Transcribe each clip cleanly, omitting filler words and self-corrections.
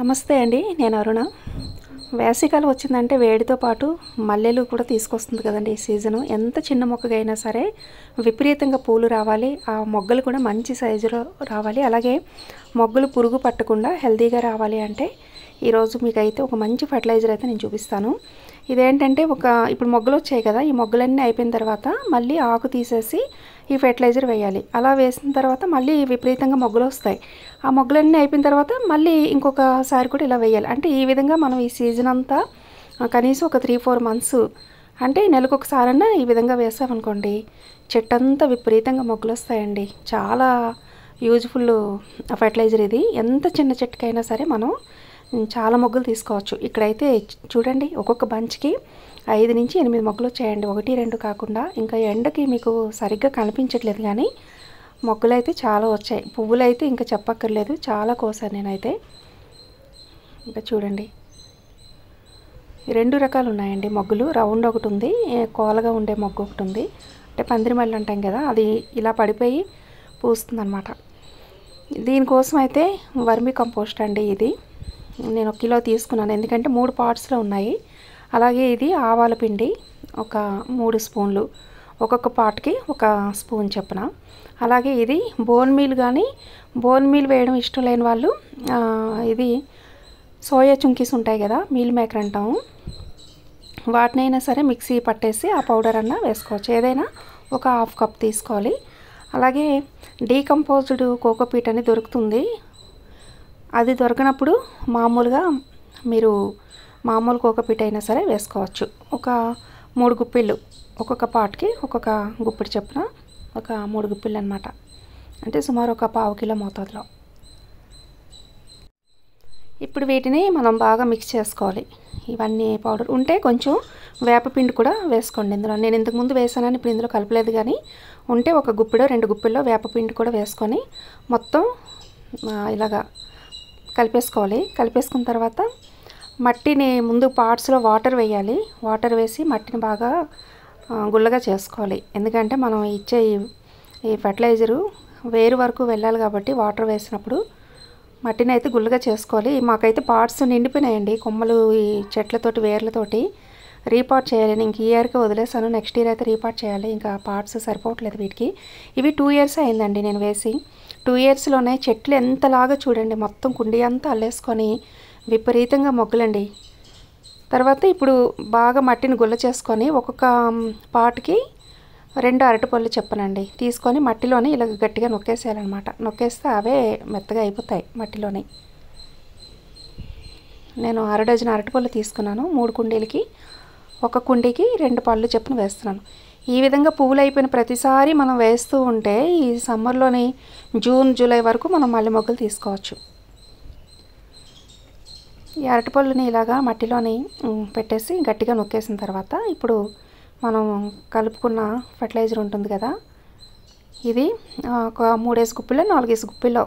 నమస్తే అండి, నేను అరుణ. వేసవికాలం వచ్చిందంటే వేడితో పాటు మల్లెలు కూడా తీసుకొస్తుంది కదండి ఈ సీజను. ఎంత చిన్న మొక్కగైనా సరే విపరీతంగా పూలు రావాలి, ఆ మొగ్గలు కూడా మంచి సైజులో రావాలి, అలాగే మొగ్గలు పురుగు పట్టకుండా హెల్తీగా రావాలి అంటే ఈరోజు మీకైతే ఒక మంచి ఫర్టిలైజర్ అయితే నేను చూపిస్తాను. ఇదేంటంటే ఇప్పుడు మొగ్గలు వచ్చాయి కదా, ఈ మొగ్గలన్నీ అయిపోయిన తర్వాత మళ్ళీ ఆకు తీసేసి ఈ ఫెర్టిలైజర్ వేయాలి. అలా వేసిన తర్వాత మళ్ళీ విపరీతంగా మొగ్గలు వస్తాయి. ఆ మొగ్గలన్నీ అయిపోయిన తర్వాత మళ్ళీ ఇంకొకసారి కూడా ఇలా వేయాలి. అంటే ఈ విధంగా మనం ఈ సీజన్ అంతా కనీసం ఒక 3-4 మంత్స్ అంటే నెలకు ఒకసారన్నా ఈ విధంగా వేసామనుకోండి, చెట్టు అంతా విపరీతంగా మొగ్గలు వస్తాయండి. చాలా యూజ్ఫుల్ ఫెర్టిలైజర్ ఇది. ఎంత చిన్న చెట్టుకైనా సరే మనం చాలా మొగ్గలు తీసుకోవచ్చు. ఇక్కడైతే చూడండి, ఒక్కొక్క బంచ్కి 5 నుంచి 8 మొగ్గలు వచ్చాయండి, 1-2 కాకుండా. ఇంకా ఎండకి మీకు సరిగ్గా కనిపించట్లేదు కానీ మొగ్గలు అయితే చాలా వచ్చాయి. పువ్వులు అయితే ఇంకా చెప్పక్కర్లేదు, చాలా కోసాను నేనైతే. ఇంకా చూడండి, 2 రకాలు ఉన్నాయండి మొగ్గలు. రౌండ్ ఒకటి ఉంది, కోలగా ఉండే మొగ్గు ఒకటి ఉంది. అంటే పందిరిమల్లి అంటాం కదా, అది ఇలా పడిపోయి పూస్తుందన్నమాట. దీనికోసం అయితే వర్మీ కంపోస్ట్ అండి ఇది. నేను 1 కిలో తీసుకున్నాను, ఎందుకంటే 3 పార్ట్స్లో ఉన్నాయి. అలాగే ఇది ఆవాల పిండి ఒక 3 స్పూన్లు, ఒక్కొక్క పార్ట్కి 1 స్పూన్ చొప్పున. అలాగే ఇది బోన్ మీల్, కానీ బోన్ మీల్ వేయడం ఇష్టం లేని వాళ్ళు ఇది సోయా చుంకీస్ ఉంటాయి కదా, మీల్ మేకర్ అంటాము, వాటినైనా సరే మిక్సీ పట్టేసి ఆ పౌడర్ అన్నా వేసుకోవచ్చు. ఏదైనా ఒక 1/2 కప్ తీసుకోవాలి. అలాగే డీకంపోజ్డ్ కోకోపీట్ అని దొరుకుతుంది. అది దొరకనప్పుడు మామూలుగా మీరు మామూలు కోకోపీట్ అయినా సరే వేసుకోవచ్చు. ఒక 3 గుప్పిళ్ళు, ఒక్కొక్క పాట్కి ఒక్కొక్క గుప్పిడి చొప్పున, ఒక 3 గుప్పిళ్ళు అనమాట. అంటే సుమారు ఒక 1/2 కిలో మోతాదులో. ఇప్పుడు వీటిని మనం బాగా మిక్స్ చేసుకోవాలి. ఇవన్నీ పౌడర్ ఉంటే కొంచెం వేపపిండి కూడా వేసుకోండి ఇందులో. నేను ఇంతకుముందు వేసానని ఇప్పుడు ఇందులో కలపలేదు, కానీ ఉంటే 1 గుప్పిడో 2 గుప్పిల్లో వేపపిండి కూడా వేసుకొని మొత్తం ఇలాగా కలిపేసుకోవాలి. కలిపేసుకున్న తర్వాత మట్టిని ముందు పార్ట్స్లో వాటర్ వేయాలి. వాటర్ వేసి మట్టిని బాగా గుల్లగా చేసుకోవాలి. ఎందుకంటే మనం ఇచ్చే ఈ ఫెర్టిలైజరు వేరు వరకు వెళ్ళాలి కాబట్టి వాటర్ వేసినప్పుడు మట్టిని అయితే గుల్లగా చేసుకోవాలి. మాకైతే పార్ట్స్ నిండిపోయినాయండి, కొమ్మలు ఈ చెట్లతోటి వేర్లతోటి. రీపాట్ చేయాలి. ఇంక ఈ ఇయర్కి వదిలేసాను, నెక్స్ట్ ఇయర్ అయితే రీపాట్ చేయాలి. ఇంకా పార్ట్స్ సరిపోవట్లేదు వీటికి. ఇవి 2 ఇయర్స్ అయిందండి నేను వేసి. 2 ఇయర్స్లోనే చెట్లు ఎంతలాగా చూడండి, మొత్తం కుండీ అంతా అల్లేసుకొని విపరీతంగా మొగ్గలండి. తర్వాత ఇప్పుడు బాగా మట్టిని గుల్ల చేసుకొని ఒక్కొక్క పాట్కి 2 అరటిపళ్ళు చెప్పనండి తీసుకొని మట్టిలోని ఇలా గట్టిగా నొక్కేసేయాలన్నమాట. నొక్కేస్తే అవే మెత్తగా అయిపోతాయి మట్టిలోని. నేను 1/2 డజన్ అరటిపళ్ళు తీసుకున్నాను. 3 కుండీలకి 1 కుండీకి 2 పళ్ళు చొప్పున వేస్తున్నాను. ఈ విధంగా పువ్వులు అయిపోయిన ప్రతిసారి మనం వేస్తూ ఉంటే ఈ సమ్మర్లోని జూన్ జూలై వరకు మనం మల్లె మొగ్గలు తీసుకోవచ్చు. ఈ అరటిపళ్ళుని ఇలాగా మట్టిలోని పెట్టేసి గట్టిగా నొక్కేసిన తర్వాత ఇప్పుడు మనం కలుపుకున్న ఫర్టిలైజర్ ఉంటుంది కదా, ఇది ఒక 3 గుప్పిలో 4 గుప్పిలో.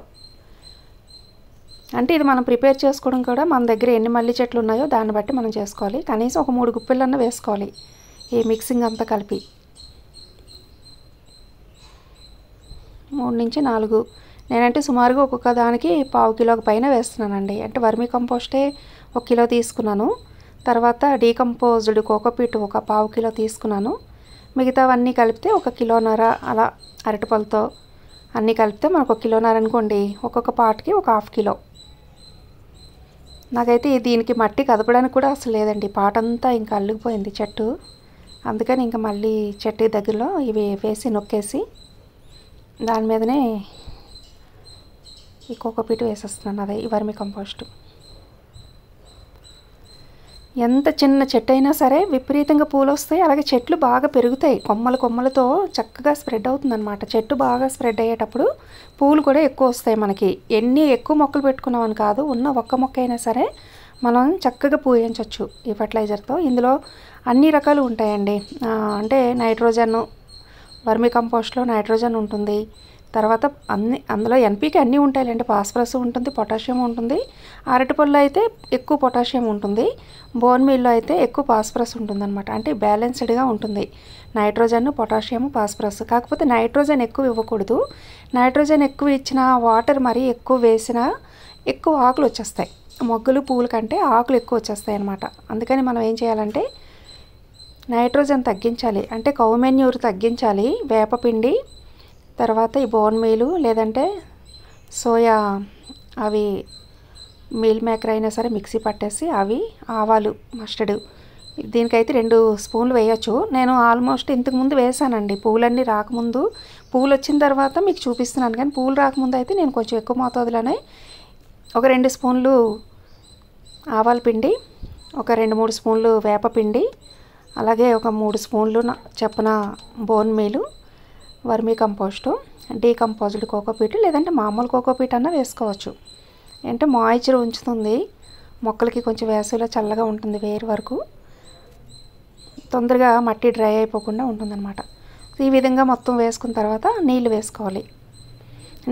అంటే ఇది మనం ప్రిపేర్ చేసుకోవడం కూడా మన దగ్గర ఎన్ని మల్లి చెట్లు ఉన్నాయో దాన్ని బట్టి మనం చేసుకోవాలి. కనీసం ఒక 3 గుప్పిళ్ళన్నా వేసుకోవాలి ఈ మిక్సింగ్ అంతా కలిపి. 3 నుంచి 4 నేనంటే సుమారుగా ఒక్కొక్క దానికి 1/2 కిలోకి పైన వేస్తున్నానండి. అంటే వర్మీ కంపోస్టే 1 కిలో తీసుకున్నాను. తర్వాత డీకంపోజ్డ్ కోకోపీట్ ఒక 1/2 కిలో తీసుకున్నాను. మిగతావన్నీ కలిపితే 1 కిలోన్నర. అలా అరటిపళ్ళతో అన్నీ కలిపితే మనకు 1 కిలోన్నర అనుకోండి. ఒక్కొక్క పాట్కి ఒక 1/2 కిలో. నాకైతే దీనికి మట్టి కదపడానికి కూడా అసలు లేదండి, పాటంతా ఇంకా అల్లుకుపోయింది చెట్టు. అందుకని ఇంకా మళ్ళీ చెట్టు దగ్గరలో ఇవి వేసి నొక్కేసి దాని మీదనే ఈ కోకోపీట్ వేసేస్తున్నాను, అదే ఈ వర్మీ కంపోస్ట్. ఎంత చిన్న చెట్టు అయినా సరే విపరీతంగా పూలు వస్తాయి. అలాగే చెట్లు బాగా పెరుగుతాయి, కొమ్మలతో చక్కగా స్ప్రెడ్ అవుతుందన్నమాట. చెట్టు బాగా స్ప్రెడ్ అయ్యేటప్పుడు పూలు కూడా ఎక్కువ వస్తాయి మనకి. ఎన్ని ఎక్కువ మొక్కలు పెట్టుకున్నామని కాదు, ఉన్న ఒక్క మొక్క అయినా సరే మనం చక్కగా పూయించవచ్చు ఈ ఫర్టిలైజర్తో. ఇందులో అన్ని రకాలు ఉంటాయండి. అంటే నైట్రోజన్, వర్మీ కంపోస్ట్లో నైట్రోజన్ ఉంటుంది. తర్వాత అందులో ఎన్పీకే అన్నీ ఉంటాయండి. ఫాస్ఫరస్ ఉంటుంది, పొటాషియం ఉంటుంది. అరటిపళ్ళు అయితే ఎక్కువ పొటాషియం ఉంటుంది. బోన్ మీల్లో అయితే ఎక్కువ ఫాస్ఫరస్ ఉంటుందన్నమాట. అంటే బ్యాలెన్స్డ్గా ఉంటుంది నైట్రోజన్, పొటాషియం, ఫాస్ఫరస్. కాకపోతే నైట్రోజన్ ఎక్కువ ఇవ్వకూడదు. నైట్రోజన్ ఎక్కువ ఇచ్చిన వాటర్ మరీ ఎక్కువ వేసినా ఎక్కువ ఆకులు వచ్చేస్తాయి. మొగ్గలు పూల కంటే ఆకులు ఎక్కువ వచ్చేస్తాయి అన్నమాట. అందుకని మనం ఏం చేయాలంటే నైట్రోజన్ తగ్గించాలి, అంటే కౌ మెన్యూర్ తగ్గించాలి. వేపపిండి, తర్వాత ఈ బోన్ మీలు లేదంటే సోయా అవి మీల్ మేకర్ అయినా సరే మిక్సీ పట్టేసి అవి, ఆవాలు, మస్టర్డ్, దీనికైతే 2 స్పూన్లు వేయచ్చు. నేను ఆల్మోస్ట్ ఇంతకుముందు వేసానండి, పూలన్నీ రాకముందు. పూలు వచ్చిన తర్వాత మీకు చూపిస్తున్నాను, కానీ పూలు రాకముందు అయితే నేను కొంచెం ఎక్కువ మోతాదులోనే ఒక 2 స్పూన్లు ఆవాల పిండి, ఒక 2-3 స్పూన్లు వేపపిండి, అలాగే ఒక 3 స్పూన్లు చప్పున bone మీలు, vermi compost, decomposed cocopeat లేదంటే మామూలు కోకోపీట్ అన్నా వేసుకోవచ్చు. అంటే మాయిశ్చర్ ఉంచుతుంది మొక్కలకి, కొంచెం వేసవిలో చల్లగా ఉంటుంది, వేరు వరకు తొందరగా మట్టి డ్రై అయిపోకుండా ఉంటుందన్నమాట. ఈ విధంగా మొత్తం వేసుకున్న తర్వాత నీళ్ళు వేసుకోవాలి.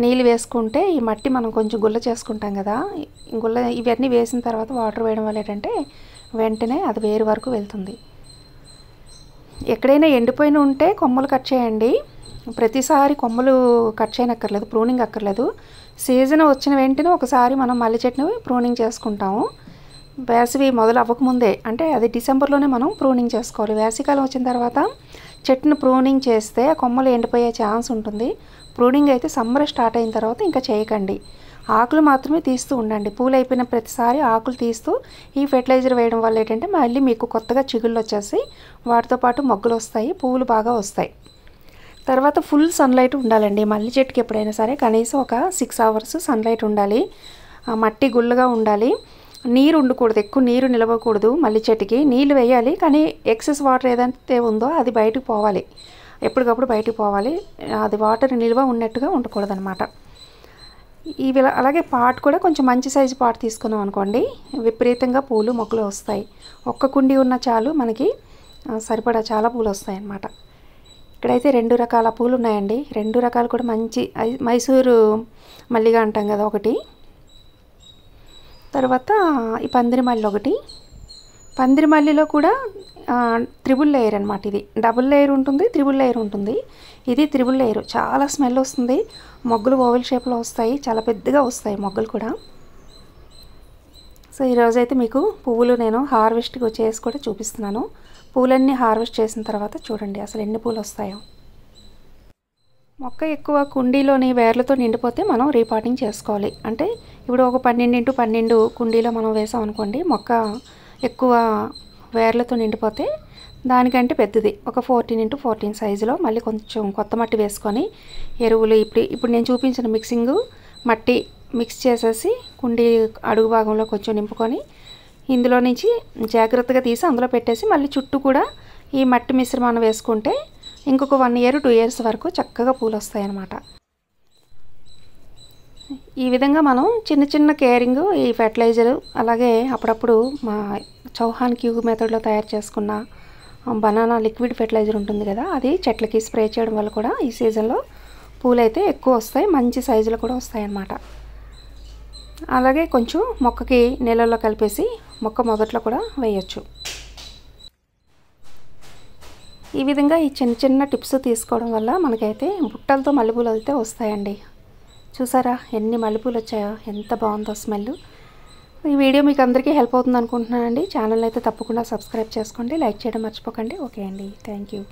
నీళ్ళు వేసుకుంటే ఈ మట్టి మనం కొంచెం గుల్ల చేసుకుంటాం కదా, గుల్ల ఇవన్నీ వేసిన తర్వాత వాటర్ వేయడం వల్ల ఏంటంటే వెంటనే అది వేరు వరకు వెళ్తుంది. ఎక్కడైనా ఎండిపోయిన ఉంటే కొమ్మలు కట్ చేయండి. ప్రతిసారి కొమ్మలు కట్ చేయనక్కర్లేదు, ప్రూనింగ్ అక్కర్లేదు. సీజన్ వచ్చిన వెంటనే ఒకసారి మనం మల్లె చెట్టుని ప్రూనింగ్ చేసుకుంటాము. వేసవి మొదలు అవ్వకముందే, అంటే అది డిసెంబర్లోనే మనం ప్రూనింగ్ చేసుకోవాలి. వేసవికాలం వచ్చిన తర్వాత చెట్టును ప్రూనింగ్ చేస్తే కొమ్మలు ఎండిపోయే ఛాన్స్ ఉంటుంది. ప్రూనింగ్ అయితే సమ్మర్ స్టార్ట్ అయిన తర్వాత ఇంకా చేయకండి. ఆకులు మాత్రమే తీస్తూ ఉండండి. పూలు అయిపోయిన ప్రతిసారి ఆకులు తీస్తూ ఈ ఫెర్టిలైజర్ వేయడం వల్ల ఏంటంటే మళ్ళీ మీకు కొత్తగా చిగుళ్ళు వచ్చేసి వాటితో పాటు మొగ్గలు వస్తాయి, పువ్వులు బాగా వస్తాయి. తర్వాత ఫుల్ సన్లైట్ ఉండాలండి మల్లె చెట్టుకి. ఎప్పుడైనా సరే కనీసం ఒక 6 అవర్స్ సన్లైట్ ఉండాలి. మట్టి గుల్లగా ఉండాలి. నీరు ఉండకూడదు, ఎక్కువ నీరు నిలవకూడదు. మల్లె చెట్టుకి నీళ్ళు వేయాలి, కానీ ఎక్సెస్ వాటర్ ఏదైతే ఉందో అది బయటకు పోవాలి, ఎప్పటికప్పుడు బయటకు పోవాలి. అది వాటర్ నిల్వ ఉన్నట్టుగా ఉండకూడదు అనమాట. ఇవి అలాగే పాట్ కూడా కొంచెం మంచి సైజు పాట్ తీసుకున్నాం అనుకోండి, విపరీతంగా పూలు మొగ్గలు వస్తాయి. ఒక్క కుండీ ఉన్న చాలు, మనకి సరిపడా చాలా పూలు వస్తాయి అన్నమాట. ఇక్కడైతే 2 రకాల పూలు ఉన్నాయండి. 2 రకాలు కూడా మంచి మైసూరు మల్లిగా అంటాం కదా ఒకటి, తర్వాత ఈ పందిరి మల్లి ఒకటి. పందిరి మల్లిలో కూడా త్రిబుల్ లేయర్ అనమాట. ఇది డబుల్ లేయర్ ఉంటుంది, త్రిబుల్ లేయర్ ఉంటుంది. ఇది త్రిబుల్ లేయర్, చాలా స్మెల్ వస్తుంది. మొగ్గలు ఓవెల్ షేప్లో వస్తాయి, చాలా పెద్దగా వస్తాయి మొగ్గలు కూడా. సో ఈరోజైతే మీకు పువ్వులు నేను హార్వెస్ట్ చేసి కూడా చూపిస్తున్నాను. పూలన్నీ హార్వెస్ట్ చేసిన తర్వాత చూడండి అసలు ఎన్ని పూలు వస్తాయో. మొక్క ఎక్కువ కుండీలోని వేర్లతో నిండిపోతే మనం రీపాటింగ్ చేసుకోవాలి. అంటే ఇప్పుడు ఒక 12x12 కుండీలో మనం వేసాం అనుకోండి, మొక్క ఎక్కువ వేర్లతో నిండిపోతే దానికంటే పెద్దది ఒక 14x14 సైజులో మళ్ళీ కొంచెం కొత్త మట్టి వేసుకొని ఎరువులు ఇప్పుడు నేను చూపించిన మిక్సింగ్ మట్టి మిక్స్ చేసేసి కుండీ అడుగు భాగంలో కొంచెం నింపుకొని ఇందులో నుంచి జాగ్రత్తగా తీసి అందులో పెట్టేసి మళ్ళీ చుట్టూ కూడా ఈ మట్టి మిశ్రమాన్ని వేసుకుంటే ఇంకొక 1 year 2 years వరకు చక్కగా పూలు వస్తాయి అన్నమాట. ఈ విధంగా మనం చిన్న చిన్న కేరింగ్, ఈ ఫెర్టిలైజర్, అలాగే అప్పుడప్పుడు మా చౌహాన్ క్యూబ్ మెథడ్లో తయారు చేసుకున్న బనానా లిక్విడ్ ఫెర్టిలైజర్ ఉంటుంది కదా, అది చెట్లకి స్ప్రే చేయడం వల్ల కూడా ఈ సీజన్లో పూలు అయితే ఎక్కువ వస్తాయి, మంచి సైజులో కూడా వస్తాయి అన్నమాట. అలాగే కొంచెం మొక్కకి నీళ్ళల్లో కలిపేసి మొక్క మొదట్లో కూడా వేయచ్చు. ఈ విధంగా ఈ చిన్న చిన్న టిప్స్ తీసుకోవడం వల్ల మనకైతే బుట్టలతో మల్లెపూలు అయితే వస్తాయండి. చూసారా ఎన్ని మల్లెపూలు వచ్చాయో, ఎంత బాగుందో స్మెల్. ఈ వీడియో మీకు అందరికీ హెల్ప్ అవుతుంది అనుకుంటున్నానండి. ఛానల్ అయితే తప్పకుండా సబ్స్క్రైబ్ చేసుకోండి, లైక్ చేయడం మర్చిపోకండి. ఓకే అండి, థ్యాంక్ యూ.